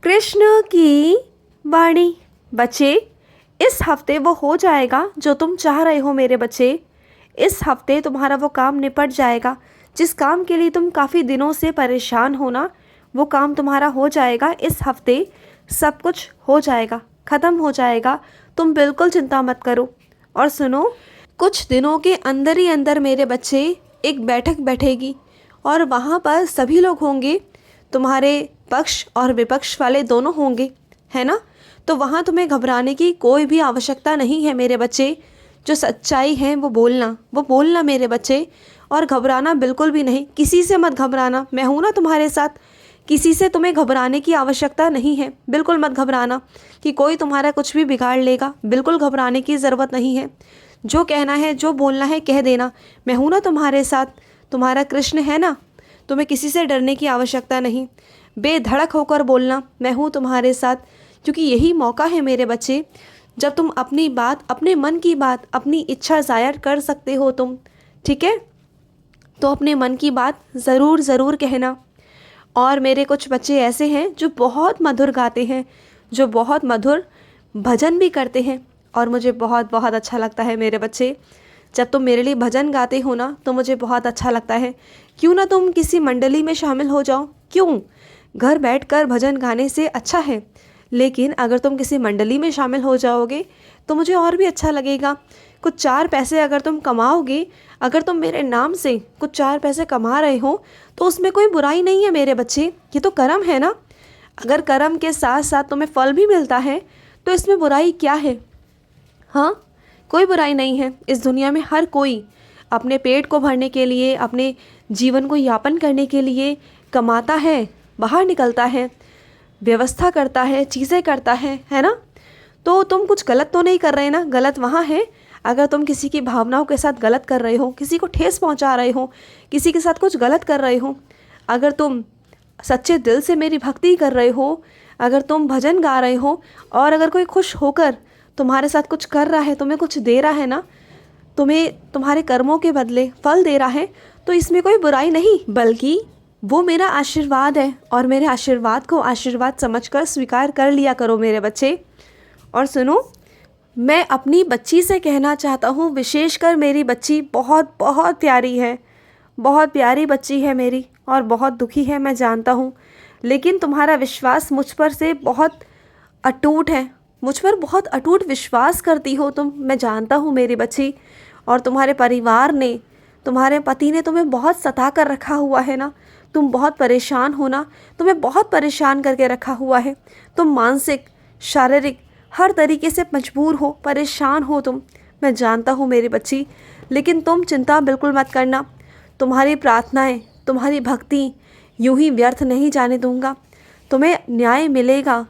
कृष्ण की वाणी। बच्चे, इस हफ्ते वो हो जाएगा जो तुम चाह रहे हो मेरे बच्चे। इस हफ्ते तुम्हारा वो काम निपट जाएगा जिस काम के लिए तुम काफ़ी दिनों से परेशान हो ना, वो काम तुम्हारा हो जाएगा इस हफ्ते। सब कुछ हो जाएगा, ख़त्म हो जाएगा। तुम बिल्कुल चिंता मत करो। और सुनो, कुछ दिनों के अंदर ही अंदर मेरे बच्चे एक बैठक बैठेगी और वहाँ पर सभी लोग होंगे, तुम्हारे पक्ष और विपक्ष वाले दोनों होंगे, है ना। तो वहाँ तुम्हें घबराने की कोई भी आवश्यकता नहीं है मेरे बच्चे। जो सच्चाई है वो बोलना मेरे बच्चे, और घबराना बिल्कुल भी नहीं। किसी से मत घबराना, मैं हूँ ना तुम्हारे साथ। किसी से तुम्हें घबराने की आवश्यकता नहीं है, बिल्कुल मत घबराना कि कोई तुम्हारा कुछ भी बिगाड़ लेगा। बिल्कुल घबराने की ज़रूरत नहीं है। जो कहना है, जो बोलना है कह देना। मैं हूँ ना तुम्हारे साथ, तुम्हारा कृष्ण है ना। तुम्हें किसी से डरने की आवश्यकता नहीं। बेधड़क होकर बोलना, मैं हूँ तुम्हारे साथ, क्योंकि यही मौका है मेरे बच्चे जब तुम अपनी बात, अपने मन की बात, अपनी इच्छा ज़ाहिर कर सकते हो तुम। ठीक है, तो अपने मन की बात ज़रूर ज़रूर कहना। और मेरे कुछ बच्चे ऐसे हैं जो बहुत मधुर गाते हैं, जो बहुत मधुर भजन भी करते हैं, और मुझे बहुत बहुत अच्छा लगता है मेरे बच्चे। जब तुम मेरे लिए भजन गाते हो ना, तो मुझे बहुत अच्छा लगता है। क्यों ना तुम किसी मंडली में शामिल हो जाओ। क्यों, घर बैठकर भजन गाने से अच्छा है, लेकिन अगर तुम किसी मंडली में शामिल हो जाओगे तो मुझे और भी अच्छा लगेगा। कुछ चार पैसे अगर तुम कमाओगे, अगर तुम मेरे नाम से कुछ चार पैसे कमा रहे हो, तो उसमें कोई बुराई नहीं है मेरे बच्चे। ये तो कर्म है ना। अगर कर्म के साथ साथ तुम्हें फल भी मिलता है तो इसमें बुराई क्या है। हाँ, कोई बुराई नहीं है। इस दुनिया में हर कोई अपने पेट को भरने के लिए, अपने जीवन को यापन करने के लिए कमाता है, बाहर निकलता है, व्यवस्था करता है, चीज़ें करता है ना। तो तुम कुछ गलत तो नहीं कर रहे ना। गलत वहाँ है अगर तुम किसी की भावनाओं के साथ गलत कर रहे हो, किसी को ठेस पहुँचा रहे हो, किसी के साथ कुछ गलत कर रहे हो। अगर तुम सच्चे दिल से मेरी भक्ति कर रहे हो, अगर तुम भजन गा रहे हो, और अगर कोई खुश होकर तुम्हारे साथ कुछ कर रहा है, तुम्हें कुछ दे रहा है ना, तुम्हें तुम्हारे कर्मों के बदले फल दे रहा है, तो इसमें कोई बुराई नहीं, बल्कि वो मेरा आशीर्वाद है। और मेरे आशीर्वाद को आशीर्वाद समझकर स्वीकार कर लिया करो मेरे बच्चे। और सुनो, मैं अपनी बच्ची से कहना चाहता हूँ, विशेषकर मेरी बच्ची बहुत बहुत प्यारी है, बहुत प्यारी बच्ची है मेरी, और बहुत दुखी है मैं जानता हूँ। लेकिन तुम्हारा विश्वास मुझ पर से बहुत अटूट है, मुझ पर बहुत अटूट विश्वास करती हो तुम, मैं जानता हूँ मेरी बच्ची। और तुम्हारे परिवार ने, तुम्हारे पति ने तुम्हें बहुत सता कर रखा हुआ है ना। तुम बहुत परेशान हो ना, तुम्हें बहुत परेशान करके रखा हुआ है। तुम मानसिक, शारीरिक, हर तरीके से मजबूर हो, परेशान हो तुम, मैं जानता हूँ मेरी बच्ची। लेकिन तुम चिंता बिल्कुल मत करना। तुम्हारी प्रार्थनाएं, तुम्हारी भक्ति यूं ही व्यर्थ नहीं जाने दूंगा। तुम्हें न्याय मिलेगा।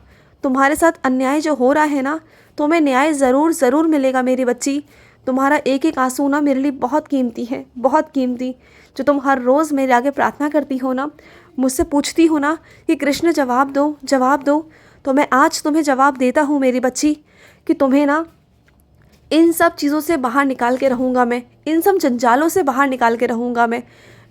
तुम्हारे साथ अन्याय जो हो रहा है ना, तुम्हें न्याय ज़रूर ज़रूर मिलेगा मेरी बच्ची। तुम्हारा एक एक आंसू ना मेरे लिए बहुत कीमती है, बहुत कीमती। जो तुम हर रोज़ मेरे आगे प्रार्थना करती हो ना, मुझसे पूछती हो ना कि कृष्ण जवाब दो, जवाब दो, तो मैं आज तुम्हें जवाब देता हूँ मेरी बच्ची, कि तुम्हें ना इन सब चीज़ों से बाहर निकाल के रहूँगा मैं, इन सब जंजालों से बाहर निकाल के रहूँगा मैं।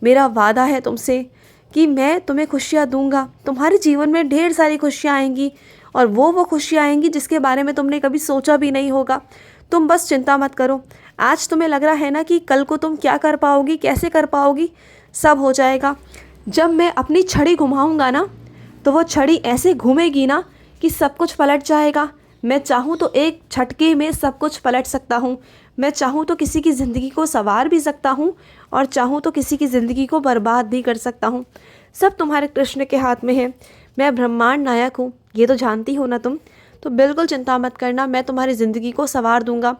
मेरा वादा है तुमसे कि मैं तुम्हें खुशियाँ दूँगा। तुम्हारे जीवन में ढेर सारी खुशियाँ आएंगी, और वो खुशियाँ आएंगी जिसके बारे में तुमने कभी सोचा भी नहीं होगा। तुम बस चिंता मत करो। आज तुम्हें लग रहा है ना कि कल को तुम क्या कर पाओगी, कैसे कर पाओगी, सब हो जाएगा। जब मैं अपनी छड़ी घुमाऊँगा ना, तो वो छड़ी ऐसे घूमेगी ना कि सब कुछ पलट जाएगा। मैं चाहूँ तो एक झटके में सब कुछ पलट सकता हूँ। मैं चाहूँ तो किसी की ज़िंदगी को संवार भी सकता हूँ, और चाहूँ तो किसी की ज़िंदगी को बर्बाद भी कर सकता हूँ। सब तुम्हारे कृष्ण के हाथ में है। मैं ब्रह्मांड नायक हूँ, ये तो जानती हो ना तुम। तो बिल्कुल चिंता मत करना, मैं तुम्हारी ज़िंदगी को संवार दूँगा।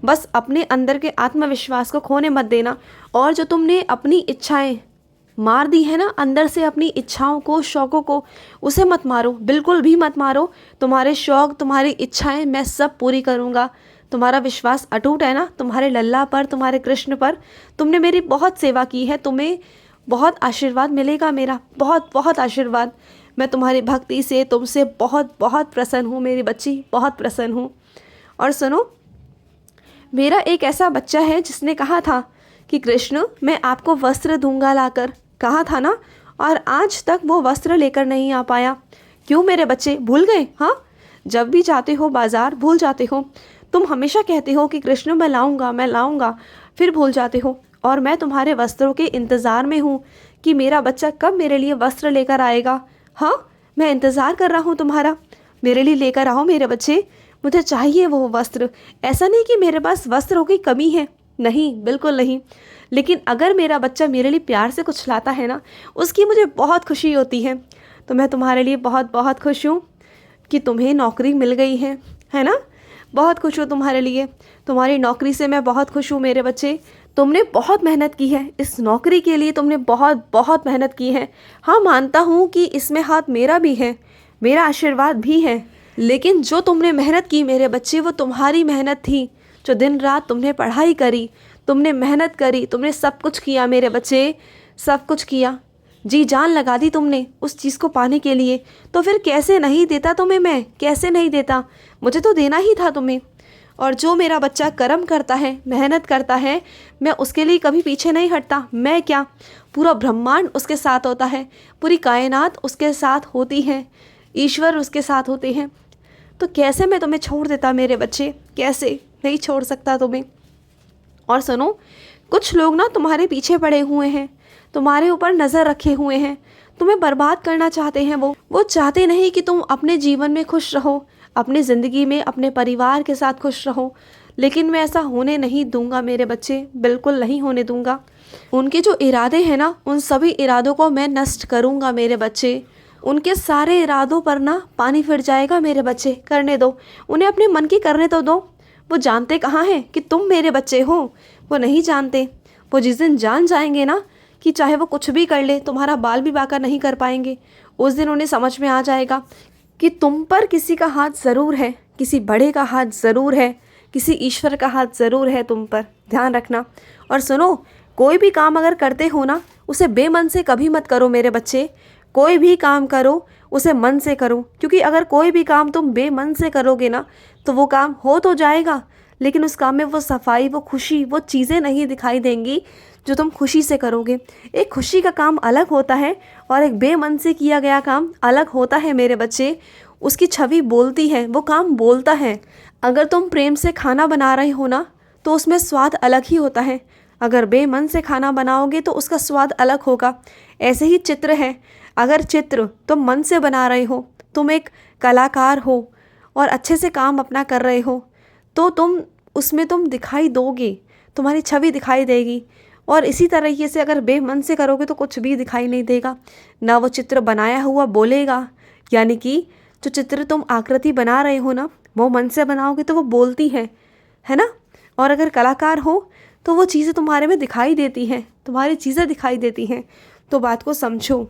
बस अपने अंदर के आत्मविश्वास को खोने मत देना। और जो तुमने अपनी इच्छाएं मार दी है ना, अंदर से अपनी इच्छाओं को, शौक़ों को, उसे मत मारो, बिल्कुल भी मत मारो। तुम्हारे शौक़, तुम्हारी इच्छाएं मैं सब पूरी करूँगा। तुम्हारा विश्वास अटूट है ना, तुम्हारे लल्ला पर, तुम्हारे कृष्ण पर। तुमने मेरी बहुत सेवा की है, तुम्हें बहुत आशीर्वाद मिलेगा मेरा, बहुत बहुत आशीर्वाद। मैं तुम्हारी भक्ति से, तुमसे बहुत बहुत प्रसन्न हूँ मेरी बच्ची, बहुत प्रसन्न हूँ। और सुनो, मेरा एक ऐसा बच्चा है जिसने कहा था कि कृष्ण मैं आपको वस्त्र दूंगा लाकर, कहा था ना, और आज तक वो वस्त्र लेकर नहीं आ पाया। क्यों मेरे बच्चे, भूल गए? हाँ, जब भी जाते हो बाज़ार भूल जाते हो। तुम हमेशा कहते हो कि कृष्ण मैं लाऊंगा, मैं लाऊंगा, फिर भूल जाते हो। और मैं तुम्हारे वस्त्रों के इंतज़ार में हूँ कि मेरा बच्चा कब मेरे लिए वस्त्र लेकर आएगा। हाँ, मैं इंतज़ार कर रहा हूँ तुम्हारा, मेरे लिए लेकर आओ मेरे बच्चे, मुझे चाहिए वो वस्त्र। ऐसा नहीं कि मेरे पास वस्त्रों की कमी है, नहीं, बिल्कुल नहीं। लेकिन अगर मेरा बच्चा मेरे लिए प्यार से कुछ लाता है ना, उसकी मुझे बहुत खुशी होती है। तो मैं तुम्हारे लिए बहुत बहुत खुश हूँ कि तुम्हें नौकरी मिल गई है ना। बहुत खुश हूँ तुम्हारे लिए, तुम्हारी नौकरी से मैं बहुत खुश हूँ मेरे बच्चे। तुमने बहुत मेहनत की है इस नौकरी के लिए, तुमने बहुत बहुत मेहनत की है। हाँ, मानता हूँ कि इसमें हाथ मेरा भी है, मेरा आशीर्वाद भी है, लेकिन जो तुमने मेहनत की मेरे बच्चे, वो तुम्हारी मेहनत थी। जो दिन रात तुमने पढ़ाई करी, तुमने मेहनत करी, तुमने सब कुछ किया मेरे बच्चे, सब कुछ किया, जी जान लगा दी तुमने उस चीज़ को पाने के लिए। तो फिर कैसे नहीं देता तुम्हें मैं, कैसे नहीं देता, मुझे तो देना ही था तुम्हें। और जो मेरा बच्चा कर्म करता है, मेहनत करता है, मैं उसके लिए कभी पीछे नहीं हटता। मैं क्या, पूरा ब्रह्मांड उसके साथ होता है, पूरी कायनात उसके साथ होती है, ईश्वर उसके साथ होते हैं। तो कैसे मैं तुम्हें छोड़ देता मेरे बच्चे, कैसे नहीं छोड़ सकता तुम्हें। और सुनो, कुछ लोग ना तुम्हारे पीछे पड़े हुए हैं, तुम्हारे ऊपर नज़र रखे हुए हैं, तुम्हें बर्बाद करना चाहते हैं। वो चाहते नहीं कि तुम अपने जीवन में खुश रहो, अपनी ज़िंदगी में अपने परिवार के साथ खुश रहो। लेकिन मैं ऐसा होने नहीं दूंगा मेरे बच्चे, बिल्कुल नहीं होने दूंगा। उनके जो इरादे हैं ना, उन सभी इरादों को मैं नष्ट करूंगा मेरे बच्चे। उनके सारे इरादों पर ना पानी फिर जाएगा मेरे बच्चे, करने दो उन्हें, अपने मन की करने तो दो। वो जानते कहाँ हैं कि तुम मेरे बच्चे हो, वो नहीं जानते। वो जिस दिन जान जाएंगे ना कि चाहे वो कुछ भी कर ले, तुम्हारा बाल भी बांका नहीं कर पाएंगे, उस दिन उन्हें समझ में आ जाएगा कि तुम पर किसी का हाथ ज़रूर है, किसी बड़े का हाथ ज़रूर है, किसी ईश्वर का हाथ ज़रूर है तुम पर, ध्यान रखना। और सुनो, कोई भी काम अगर करते हो ना, उसे बेमन से कभी मत करो मेरे बच्चे। कोई भी काम करो उसे मन से करो, क्योंकि अगर कोई भी काम तुम बेमन से करोगे ना, तो वो काम हो तो जाएगा, लेकिन उस काम में वो सफाई, वो खुशी, वो चीज़ें नहीं दिखाई देंगी जो तुम खुशी से करोगे। एक खुशी का काम अलग होता है और एक बेमन से किया गया काम अलग होता है मेरे बच्चे। उसकी छवि बोलती है, वो काम बोलता है। अगर तुम प्रेम से खाना बना रहे हो ना, तो उसमें स्वाद अलग ही होता है। अगर बेमन से खाना बनाओगे तो उसका स्वाद अलग होगा। ऐसे ही चित्र है, अगर चित्र तुम मन से बना रहे हो, तुम एक कलाकार हो और अच्छे से काम अपना कर रहे हो, तो तुम उसमें तुम दिखाई दोगे, तुम्हारी छवि दिखाई देगी। और इसी तरीके से अगर बेमन से करोगे तो कुछ भी दिखाई नहीं देगा, ना वो चित्र बनाया हुआ बोलेगा। यानी कि जो चित्र तुम आकृति बना रहे हो ना, वो मन से बनाओगे तो वो बोलती है ना। और अगर कलाकार हो तो वो चीज़ें तुम्हारे में दिखाई देती हैं, तुम्हारी चीज़ें दिखाई देती हैं। तो बात को समझो,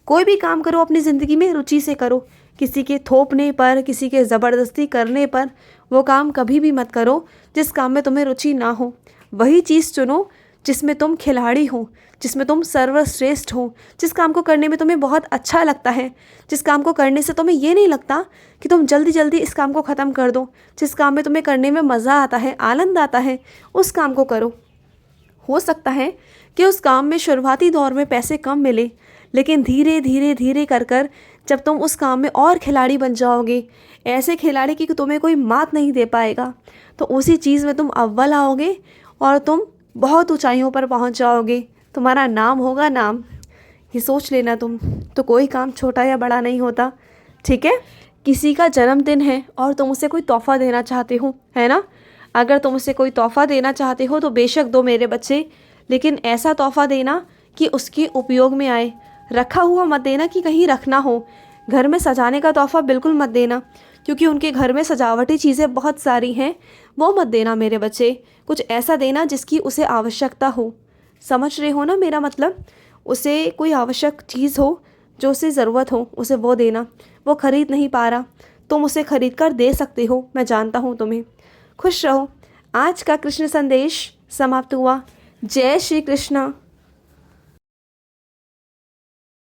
कोई भी काम करो अपनी ज़िंदगी में रुचि से करो। किसी के थोपने पर, किसी के ज़बरदस्ती करने पर वो काम कभी भी मत करो जिस काम में तुम्हें रुचि ना हो। वही चीज़ चुनो जिसमें तुम खिलाड़ी हो, जिसमें तुम सर्वश्रेष्ठ हो, जिस काम को करने में तुम्हें बहुत अच्छा लगता है, जिस काम को करने से तुम्हें ये नहीं लगता कि तुम जल्दी जल्दी इस काम को ख़त्म कर दो, जिस काम में तुम्हें करने में मज़ा आता है, आनंद आता है, उस काम को करो। हो सकता है कि उस काम में शुरुआती दौर में पैसे कम मिले, लेकिन धीरे धीरे धीरे कर कर जब तुम उस काम में और खिलाड़ी बन जाओगे, ऐसे खिलाड़ी कि तुम्हें कोई मात नहीं दे पाएगा, तो उसी चीज़ में तुम अव्वल आओगे और तुम बहुत ऊंचाइयों पर पहुंच जाओगे। तुम्हारा नाम होगा नाम, ये सोच लेना तुम। तो कोई काम छोटा या बड़ा नहीं होता, ठीक है। किसी का जन्मदिन है और तुम उसे कोई तोहफ़ा देना चाहते हो, है ना। अगर तुम उसे कोई तोहफ़ा देना चाहते हो तो बेशक दो मेरे बच्चे, लेकिन ऐसा तोहफ़ा देना कि उसके उपयोग में आए। रखा हुआ मत देना कि कहीं रखना हो। घर में सजाने का तोहफ़ा बिल्कुल मत देना, क्योंकि उनके घर में सजावटी चीज़ें बहुत सारी हैं, वो मत देना मेरे बच्चे। कुछ ऐसा देना जिसकी उसे आवश्यकता हो, समझ रहे हो ना मेरा मतलब। उसे कोई आवश्यक चीज़ हो, जो उसे ज़रूरत हो, उसे वो देना। वो ख़रीद नहीं पा रहा, तुम उसे ख़रीद कर दे सकते हो, मैं जानता हूँ तुम्हें। खुश रहो। आज का कृष्ण संदेश समाप्त हुआ। जय श्री कृष्ण।